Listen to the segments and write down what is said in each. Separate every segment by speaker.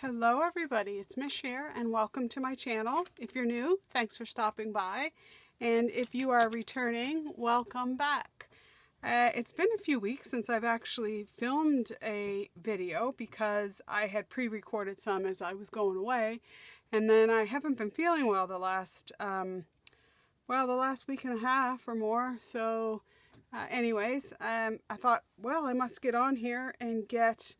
Speaker 1: Hello everybody, it's Mish here and welcome to my channel. If you're new, thanks for stopping by. And if you are returning, welcome back. It's been a few weeks since I've actually filmed a video because I had pre-recorded some as I was going away. And then I haven't been feeling well the last week and a half or more. So anyways, I thought, well, I must get on here and get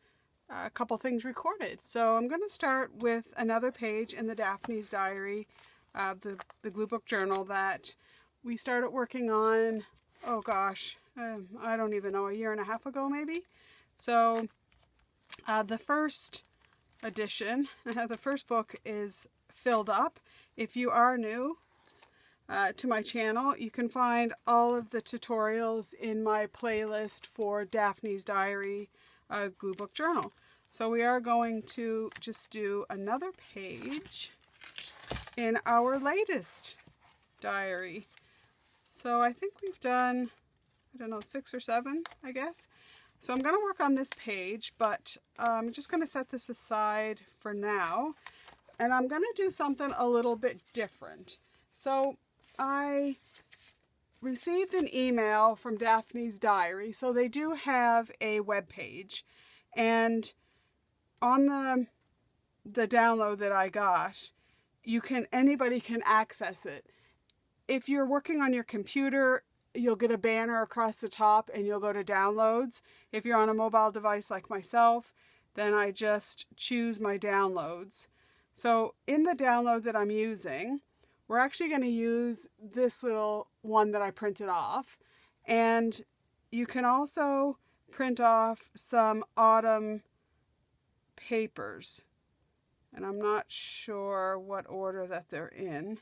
Speaker 1: a couple things recorded. So I'm going to start with another page in the Daphne's diary, the Gluebook journal that we started working on, oh gosh, I don't even know, a year and a half ago maybe. So the first edition, the first book is filled up. If you are new to my channel, you can find all of the tutorials in my playlist for Daphne's diary Gluebook journal. So we are going to just do another page in our latest diary. So I think we've done, I don't know, 6 or 7, I guess. So I'm going to work on this page, but I'm just going to set this aside for now. And I'm going to do something a little bit different. So I received an email from Daphne's diary. So they do have a web page, and on the download that I got, anybody can access it. If you're working on your computer, you'll get a banner across the top and you'll go to downloads. If you're on a mobile device like myself, then I just choose my downloads. So in the download that I'm using, we're actually going to use this little one that I printed off. And you can also print off some autumn papers, and I'm not sure what order that they're in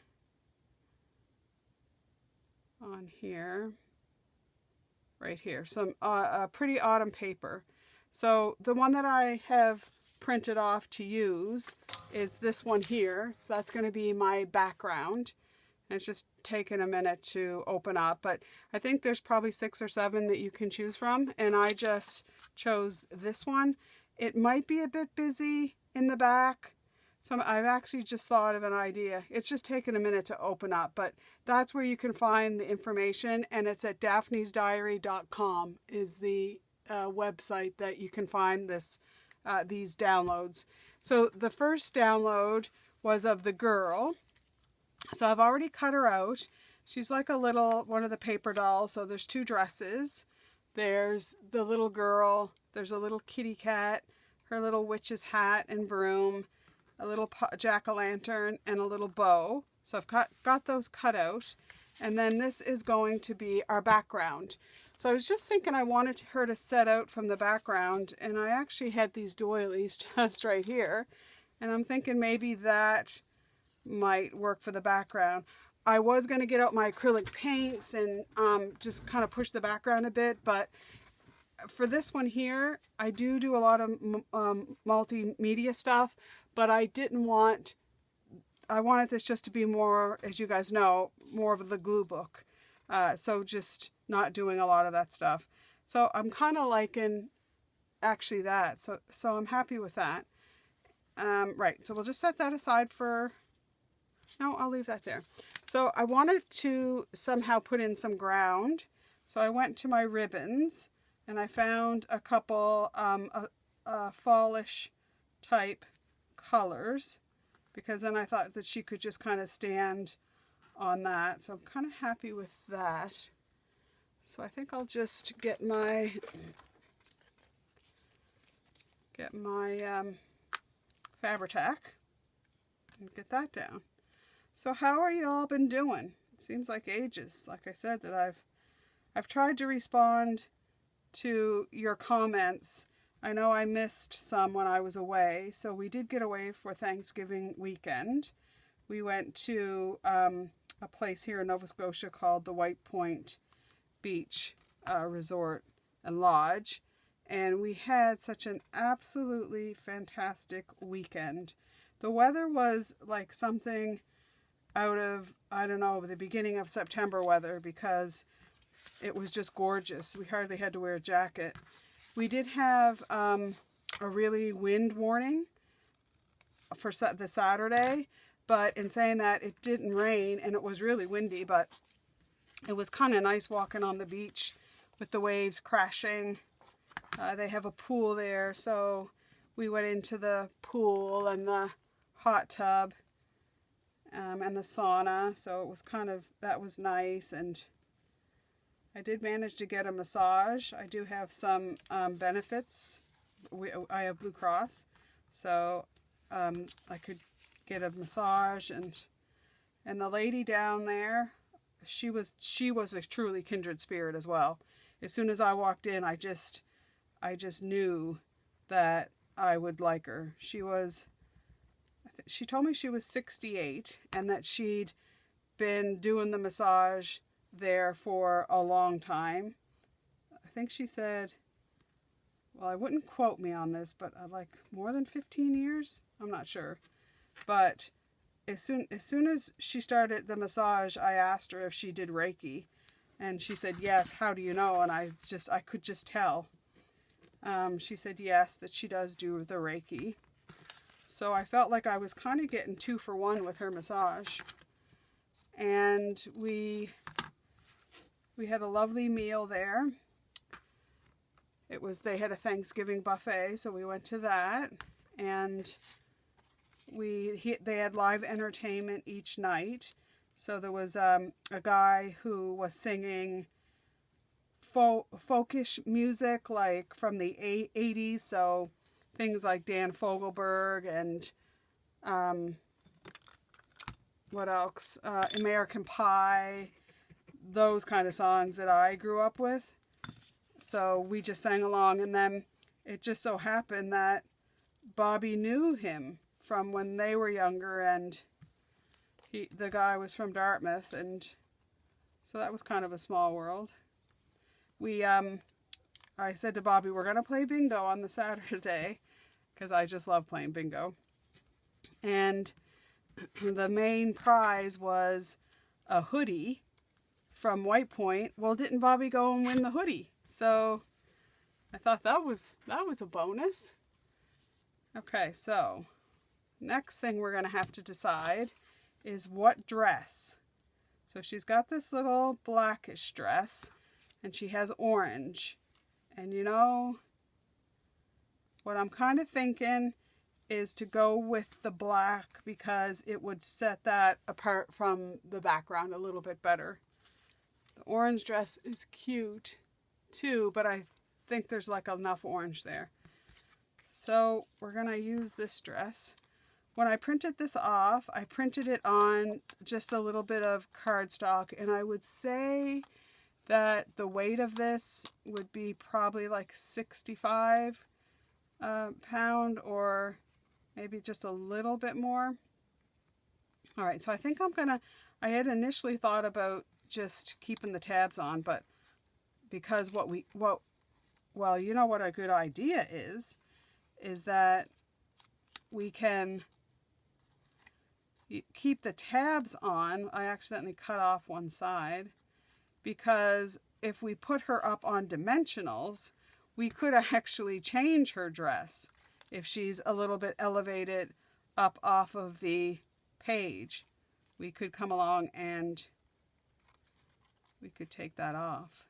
Speaker 1: on here. Right here, some pretty autumn paper. So the one that I have printed off to use is this one here. So that's going to be my background. And it's just taken a minute to open up, but I think there's probably 6 or 7 that you can choose from, and I just chose this one. It might be a bit busy in the back, so I've actually just thought of an idea. It's just taken a minute to open up, but that's where you can find the information, and it's at daphnesdiary.com is the website that you can find these downloads. So the first download was of the girl. So I've already cut her out. She's like one of the paper dolls. So there's 2 dresses. There's the little girl. There's a little kitty cat, her little witch's hat and broom, a little jack-o'-lantern, and a little bow. So I've got those cut out. And then this is going to be our background. So I was just thinking I wanted her to set out from the background. And I actually had these doilies just right here. And I'm thinking maybe that might work for the background. I was going to get out my acrylic paints and just kind of push the background a bit, but for this one here, I do a lot of multimedia stuff, but I wanted this just to be more, as you guys know, more of the glue book. So just not doing a lot of that stuff. So I'm kind of liking actually that. So I'm happy with that. Right, so we'll just set that aside for... No, I'll leave that there. So I wanted to somehow put in some ground. So I went to my ribbons and I found a couple fallish type colors, because then I thought that she could just kind of stand on that. So I'm kind of happy with that. So I think I'll just get my Fabri-Tac and get that down. So how are you all been doing? It seems like ages, like I said, that I've tried to respond to your comments. I know I missed some when I was away, so we did get away for Thanksgiving weekend. We went to a place here in Nova Scotia called the White Point Beach Resort and Lodge, and we had such an absolutely fantastic weekend. The weather was like something out of, I don't know, the beginning of September weather, because it was just gorgeous. We hardly had to wear a jacket. We did have a really wind warning for the Saturday. But in saying that, it didn't rain and it was really windy, but it was kind of nice walking on the beach with the waves crashing. They have a pool there, so we went into the pool and the hot tub and the sauna, so it was that was nice. And I did manage to get a massage. I do have some benefits. I have Blue Cross, so I could get a massage. And the lady down there, she was a truly kindred spirit as well. As soon as I walked in, I just knew that I would like her. She told me she was 68 and that she'd been doing the massage there for a long time. I think she said, well, I wouldn't quote me on this, but like more than 15 years? I'm not sure. But as soon as she started the massage, I asked her if she did Reiki. And she said, yes. How do you know? And I could just tell. She said, yes, that she does do the Reiki. So I felt like I was kind of getting 2 for 1 with her massage. And we had a lovely meal there. They had a Thanksgiving buffet, so we went to that. And they had live entertainment each night. So there was a guy who was singing folkish music, like from the 80s, so things like Dan Fogelberg and what else? American Pie, those kind of songs that I grew up with. So we just sang along, and then it just so happened that Bobby knew him from when they were younger, and the guy was from Dartmouth, and so that was kind of a small world. I said to Bobby, we're going to play bingo on the Saturday, because I just love playing bingo. And the main prize was a hoodie from White Point. Well, didn't Bobby go and win the hoodie? So I thought that was a bonus. Okay, so next thing we're going to have to decide is what dress. So she's got this little blackish dress, and she has orange. And you know, what I'm kind of thinking is to go with the black, because it would set that apart from the background a little bit better. The orange dress is cute too, but I think there's like enough orange there. So we're going to use this dress. When I printed this off, I printed it on just a little bit of cardstock, and I would say that the weight of this would be probably like 65 pound, or maybe just a little bit more. All right, so I think I had initially thought about just keeping the tabs on, but because well, you know what a good idea is that we can keep the tabs on. I accidentally cut off one side, because if we put her up on dimensionals, we could actually change her dress if she's a little bit elevated up off of the page. We could come along and we could take that off.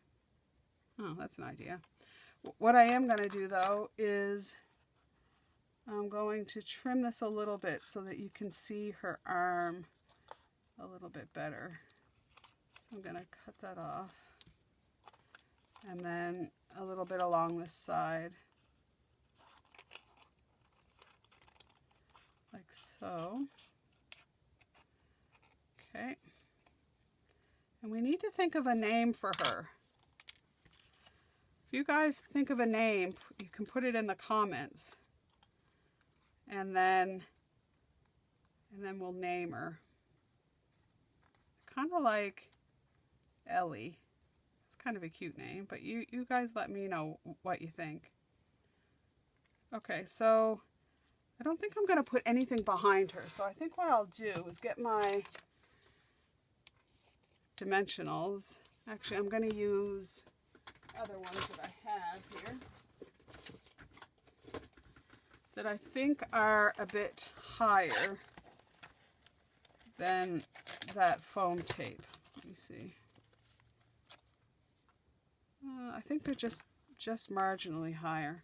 Speaker 1: Oh, that's an idea. What I am going to do though is I'm going to trim this a little bit so that you can see her arm a little bit better. So I'm going to cut that off, and then a little bit along this side, like so. Okay. And we need to think of a name for her. If you guys think of a name, you can put it in the comments. And then we'll name her. Kind of like Ellie. It's kind of a cute name, but you guys let me know what you think. Okay, so I don't think I'm going to put anything behind her. So I think what I'll do is get my dimensionals. Actually, I'm going to use other ones that I have here. that I think are a bit higher than that foam tape. Let me see. I think they're just marginally higher.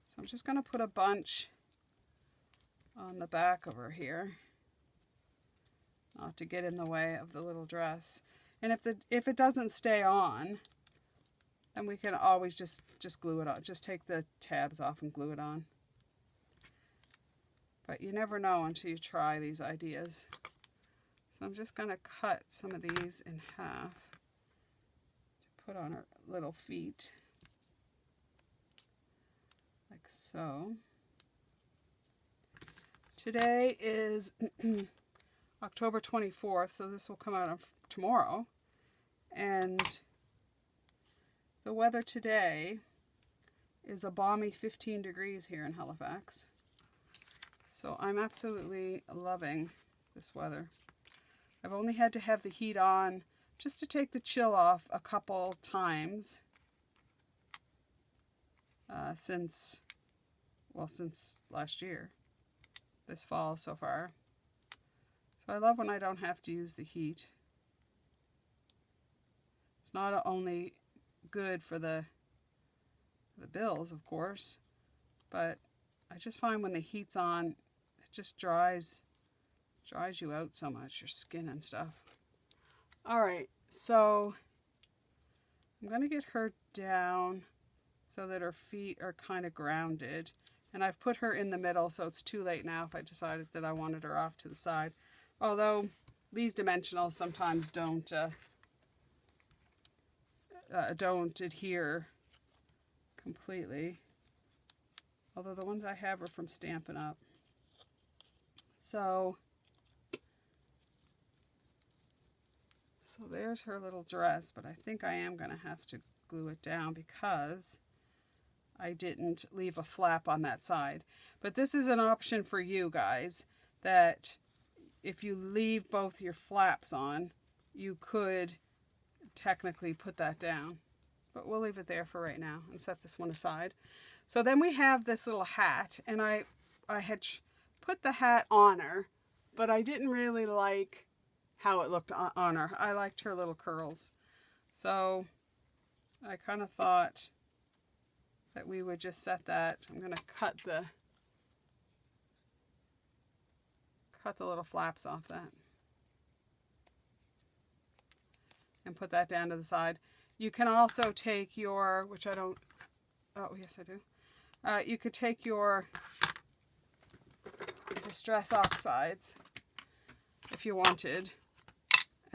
Speaker 1: So I'm just going to put a bunch on the back over here, not to get in the way of the little dress. And if it doesn't stay on, then we can always just glue it on. Just take the tabs off and glue it on. But you never know until you try these ideas. So I'm just going to cut some of these in half to put on her little feet, like so. Today is October 24th, so this will come out tomorrow. And the weather today is a balmy 15 degrees here in Halifax. So I'm absolutely loving this weather. I've only had to have the heat on just to take the chill off a couple times since last year, this fall so far. So I love when I don't have to use the heat. It's not only good for the bills, of course, but I just find when the heat's on, it just dries you out so much, your skin and stuff. All right, so I'm going to get her down so that her feet are kind of grounded. And I've put her in the middle, so it's too late now if I decided that I wanted her off to the side. Although these dimensionals sometimes don't adhere completely. Although the ones I have are from Stampin' Up. So there's her little dress, but I think I am going to have to glue it down because I didn't leave a flap on that side. But this is an option for you guys, that if you leave both your flaps on, you could technically put that down. But we'll leave it there for right now and set this one aside. So then we have this little hat, and I had put the hat on her, but I didn't really like how it looked on her. I liked her little curls. So I kind of thought that we would just set that. I'm going to cut the little flaps off that and put that down to the side. You can also take your, which I don't, oh yes I do. You could take your Distress Oxides if you wanted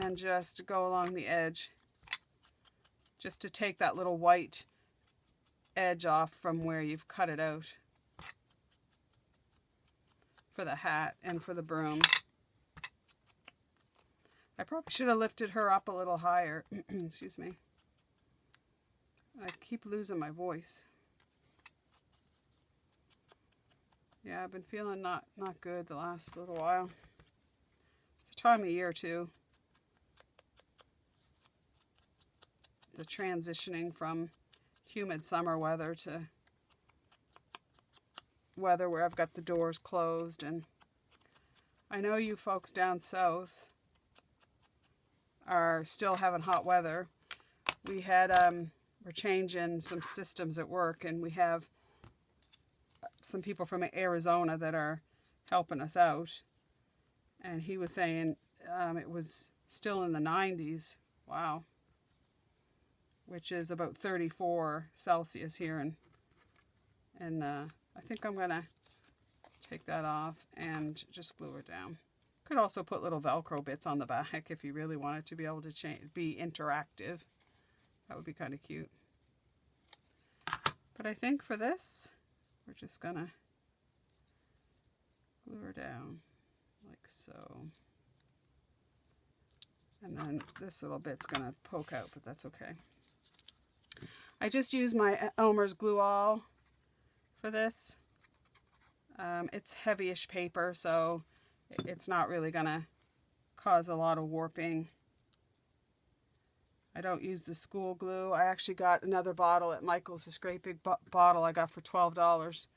Speaker 1: and just go along the edge just to take that little white edge off from where you've cut it out for the hat and for the broom. I probably should have lifted her up a little higher. Excuse me. I keep losing my voice. Yeah, I've been feeling not good the last little while. It's a time of year too. The transitioning from humid summer weather to weather where I've got the doors closed, and I know you folks down south are still having hot weather. We had we're changing some systems at work, and we have some people from Arizona that are helping us out, and he was saying it was still in the 90s. Wow. Which is about 34 Celsius here, and I think I'm gonna take that off and just glue it down. Could also put little Velcro bits on the back if you really wanted to be able to be interactive. That would be kind of cute. But I think for this, we're just gonna glue her down like so. And then this little bit's gonna poke out, but that's okay. I just use my Elmer's Glue All for this. It's heavyish paper, so it's not really gonna cause a lot of warping. I don't use the school glue. I actually got another bottle at Michael's, this great big bottle I got for $12.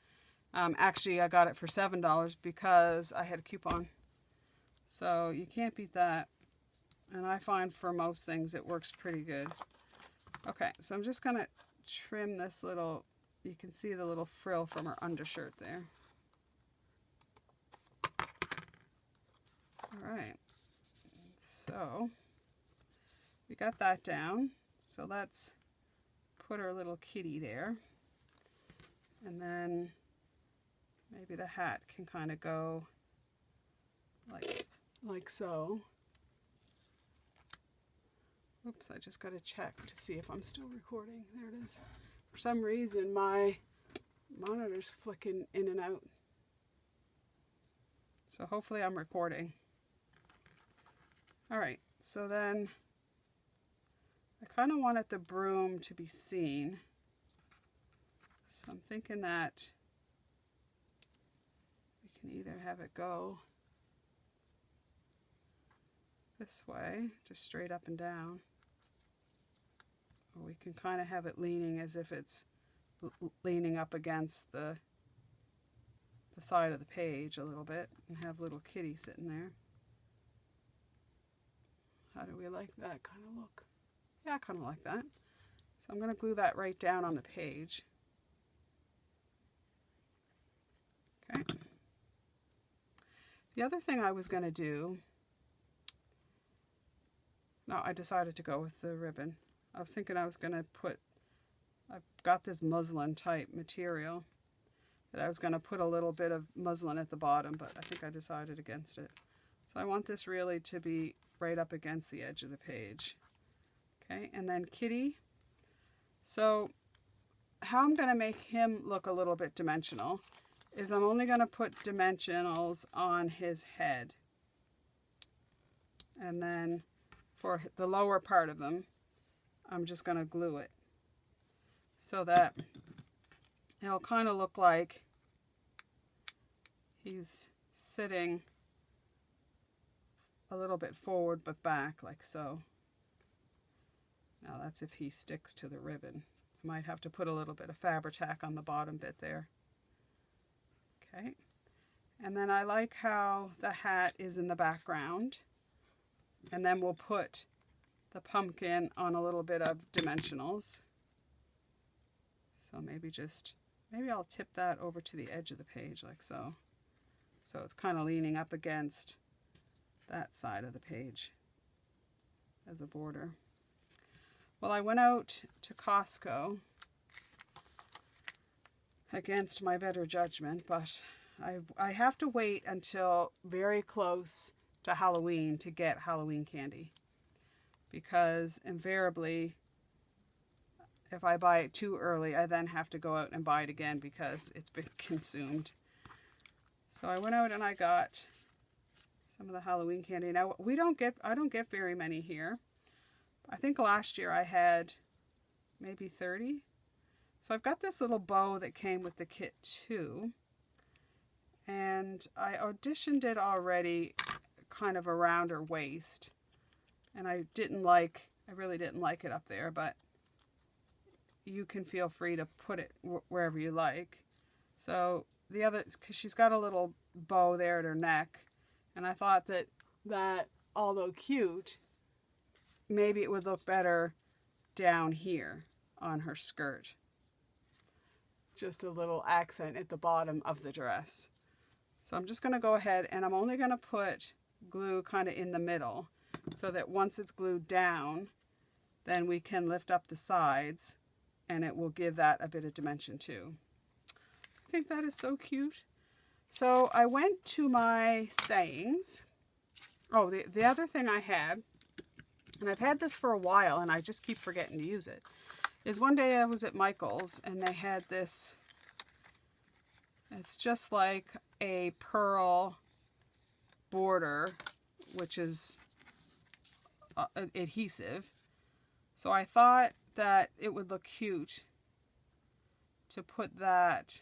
Speaker 1: Actually, I got it for $7 because I had a coupon. So you can't beat that. And I find for most things it works pretty good. Okay, so I'm just going to trim this little, you can see the little frill from her undershirt there. Alright, so we got that down. So let's put our little kitty there. And then maybe the hat can kind of go like so. Oops, I just got to check to see if I'm still recording. There it is. For some reason, my monitor's flicking in and out. So hopefully I'm recording. Alright, so then I kind of wanted the broom to be seen. So I'm thinking that we can either have it go this way, just straight up and down, or we can kind of have it leaning as if it's leaning up against the side of the page a little bit and have little kitty sitting there. How do we like that kind of look? Yeah, I kind of like that. So I'm going to glue that right down on the page. Okay. The other thing I was going to do, no, I decided to go with the ribbon. I was thinking I was going to put, I've got this muslin type material that I was going to put a little bit of muslin at the bottom, but I think I decided against it. So I want this really to be right up against the edge of the page. Okay, and then Kitty. So how I'm going to make him look a little bit dimensional is I'm only going to put dimensionals on his head. And then for the lower part of him, I'm just going to glue it so that it'll kind of look like he's sitting a little bit forward but back, like so. Now that's if he sticks to the ribbon. I might have to put a little bit of Fabri-Tac on the bottom bit there. Okay, and then I like how the hat is in the background, and then we'll put the pumpkin on a little bit of dimensionals. So maybe I'll tip that over to the edge of the page like so. So it's kind of leaning up against that side of the page as a border. Well, I went out to Costco against my better judgment, but I have to wait until very close to Halloween to get Halloween candy, because invariably if I buy it too early, I then have to go out and buy it again because it's been consumed. So I went out and I got some of the Halloween candy. Now I don't get very many here. I think last year I had maybe 30. So I've got this little bow that came with the kit too. And I auditioned it already kind of around her waist. And I really didn't like it up there, but you can feel free to put it wherever you like. So the other, because she's got a little bow there at her neck, and I thought that although cute, maybe it would look better down here on her skirt. Just a little accent at the bottom of the dress. So I'm just going to go ahead and I'm only going to put glue kind of in the middle so that once it's glued down, then we can lift up the sides and it will give that a bit of dimension too. I think that is so cute. So I went to my sayings. Oh, the other thing I had, and I've had this for a while and I just keep forgetting to use it, is one day I was at Michael's and they had this, it's just like a pearl border, which is adhesive. So I thought that it would look cute to put that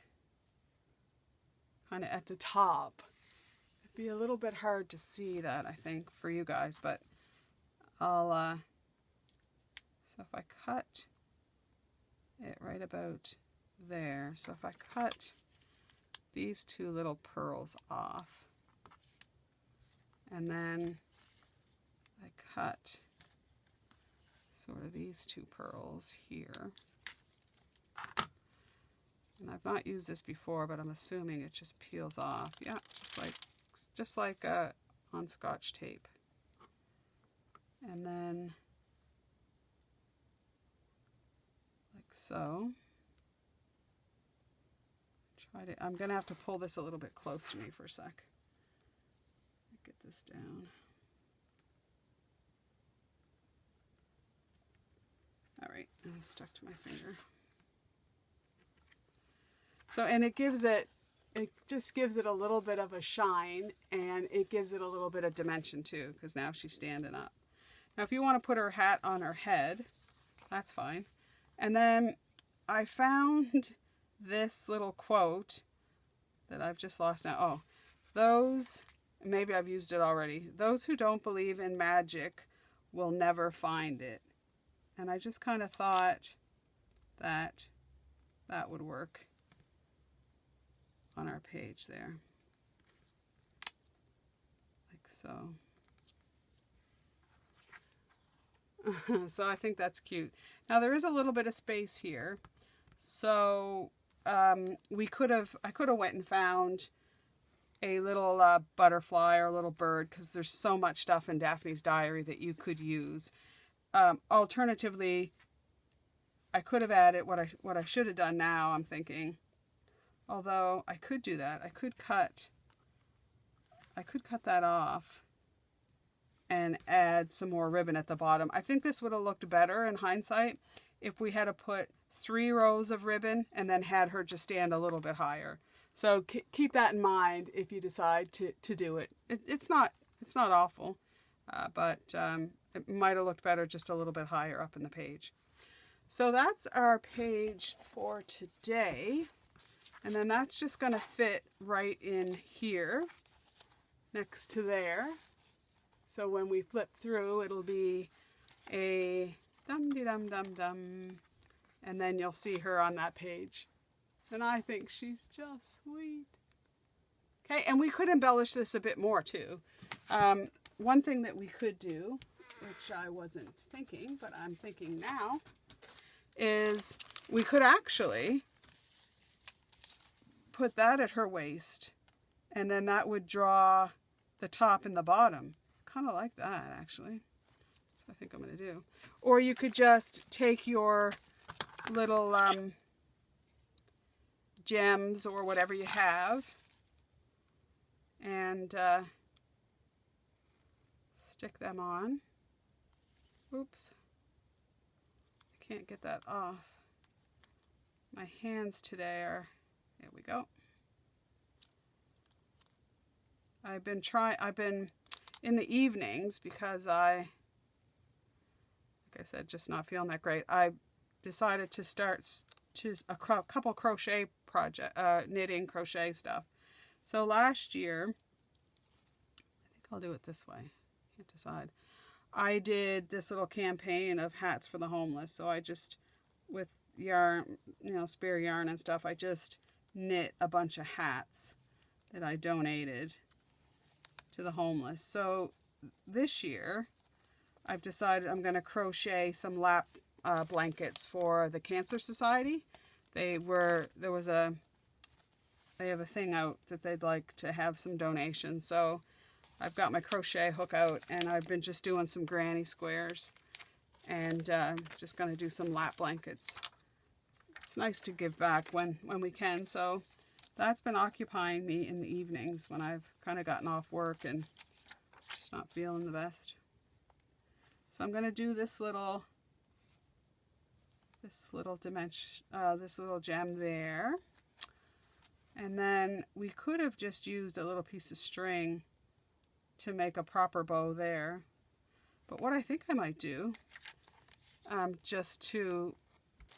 Speaker 1: kind of at the top. It'd be a little bit hard to see that, I think, for you guys, but I'll, so if I cut it right about there, so if I cut these two little pearls off. And then I cut sort of these two pearls here. And I've not used this before, but I'm assuming it just peels off. Yeah, just like on Scotch tape. And then like so. I'm going to have to pull this a little bit close to me for a sec. Get this down. All right, and it's stuck to my finger. So, and it just gives it a little bit of a shine, and it gives it a little bit of dimension too, because now she's standing up. Now, if you want to put her hat on her head, that's fine. And then I found this little quote that I've just lost now. Oh, those, maybe I've used it already. Those who don't believe in magic will never find it. And I just kind of thought that that would work on our page there. Like so. So I think that's cute. Now there is a little bit of space here. So I could have went and found a little butterfly or a little bird, because there's so much stuff in Daphne's diary that you could use. Alternatively, I could have added what I should have done now, I'm thinking. Although I could do that. I could cut that off and add some more ribbon at the bottom. I think this would have looked better in hindsight if we had to put 3 rows of ribbon and then had her just stand a little bit higher. So keep that in mind if you decide to do it. It's not awful, but it might have looked better just a little bit higher up in the page. So that's our page for today. And then that's just going to fit right in here next to there. So when we flip through, it'll be a dum-de-dum-dum-dum. And then you'll see her on that page. And I think she's just sweet. Okay, and we could embellish this a bit more too. One thing that we could do, which I wasn't thinking, but I'm thinking now, is we could actually put that at her waist, and then that would draw the top and the bottom. Kind of like that, actually. That's what I think I'm going to do. Or you could just take your little gems or whatever you have and stick them on. Oops. I can't get that off. My hands today are, there we go. I've been in the evenings, because like I said, just not feeling that great. I decided to start a couple crochet project, knitting crochet stuff. So last year, I think I'll do it this way. Can't decide. I did this little campaign of hats for the homeless. So I just, with yarn, spare yarn and stuff, I just knit a bunch of hats that I donated to the homeless. So this year, I've decided I'm going to crochet some lap blankets for the Cancer Society. They have a thing out that they'd like to have some donations. So I've got my crochet hook out, and I've been just doing some granny squares, and just going to do some lap blankets. It's nice to give back when we can. So that's been occupying me in the evenings when I've kind of gotten off work and just not feeling the best. So I'm going to do this little dimension, this little gem there. And then we could have just used a little piece of string to make a proper bow there. But what I think I might do,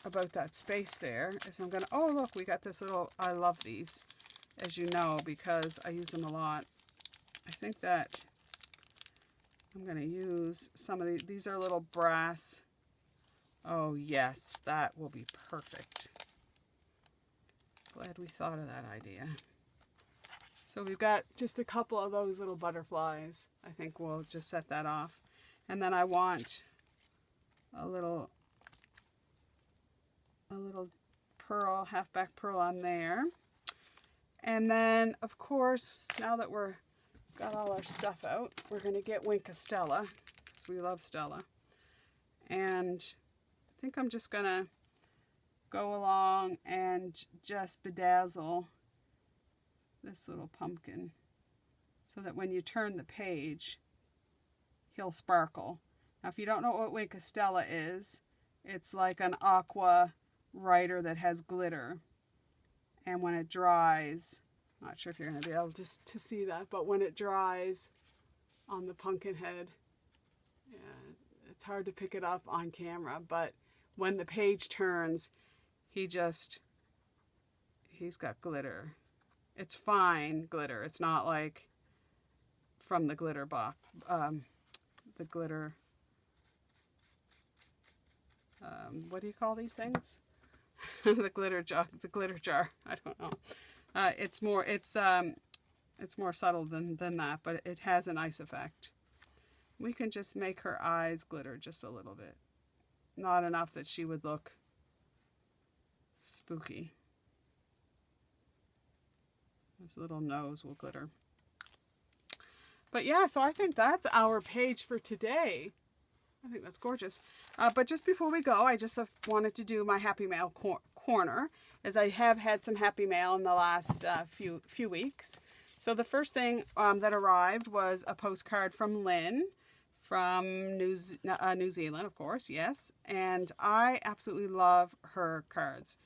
Speaker 1: about that space there, is I'm going to, oh look, we got this little, I love these, as you know, because I use them a lot. I think that I'm going to use some of these are little brass. Oh yes, that will be perfect. Glad we thought of that idea. So we've got just a couple of those little butterflies. I think we'll just set that off. And then I want a little pearl, half-back pearl on there. And then, of course, now that we're got all our stuff out, we're going to get Winka Stella, because we love Stella. And I think I'm just going to go along and just bedazzle this little pumpkin so that when you turn the page, he'll sparkle. Now, if you don't know what Winka Stella is, it's like an aqua writer that has glitter. And when it dries, I'm not sure if you're going to be able to see that, but when it dries on the pumpkin head, yeah, it's hard to pick it up on camera, but when the page turns, he's got glitter. It's fine glitter. It's not like from the glitter box, the glitter, what do you call these things? The glitter jar. I don't know. It's more subtle than that, but it has a nice effect. We can just make her eyes glitter just a little bit. Not enough that she would look spooky. His little nose will glitter. But yeah, so I think that's our page for today. I think that's gorgeous. But just before we go, I just wanted to do my Happy Mail corner, as I have had some Happy Mail in the last few weeks. So the first thing that arrived was a postcard from Lynn from New Zealand, of course, yes. And I absolutely love her cards.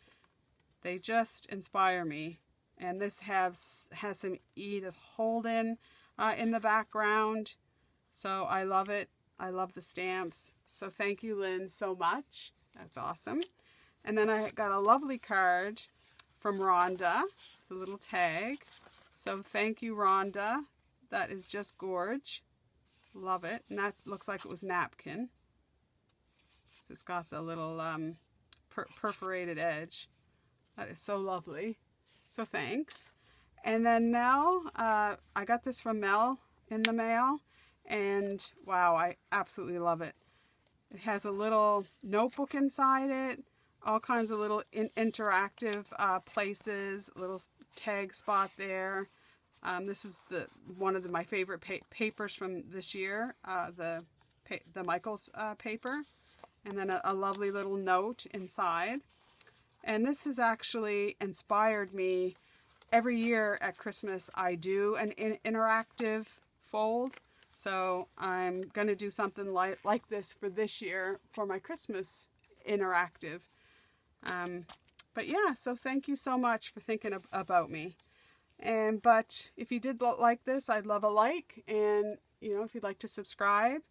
Speaker 1: They just inspire me. And this has some Edith Holden in the background. So I love it. I love the stamps. So thank you, Lynn, so much. That's awesome. And then I got a lovely card from Rhonda, the little tag. So thank you, Rhonda. That is just gorge. Love it. And that looks like it was napkin. So it's got the little perforated edge. That is so lovely. So thanks. And then Mel, I got this from Mel in the mail. And wow, I absolutely love it. It has a little notebook inside it, all kinds of little interactive places, little tag spot there. This is one of my favorite papers from this year, the Michaels paper. And then a lovely little note inside. And this has actually inspired me. Every year at Christmas, I do an interactive fold. So I'm going to do something like this for this year for my Christmas interactive. But yeah, so thank you so much for thinking about me. But if you did like this, I'd love a like. And, if you'd like to subscribe.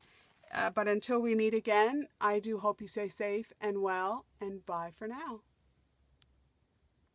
Speaker 1: But until we meet again, I do hope you stay safe and well. And bye for now.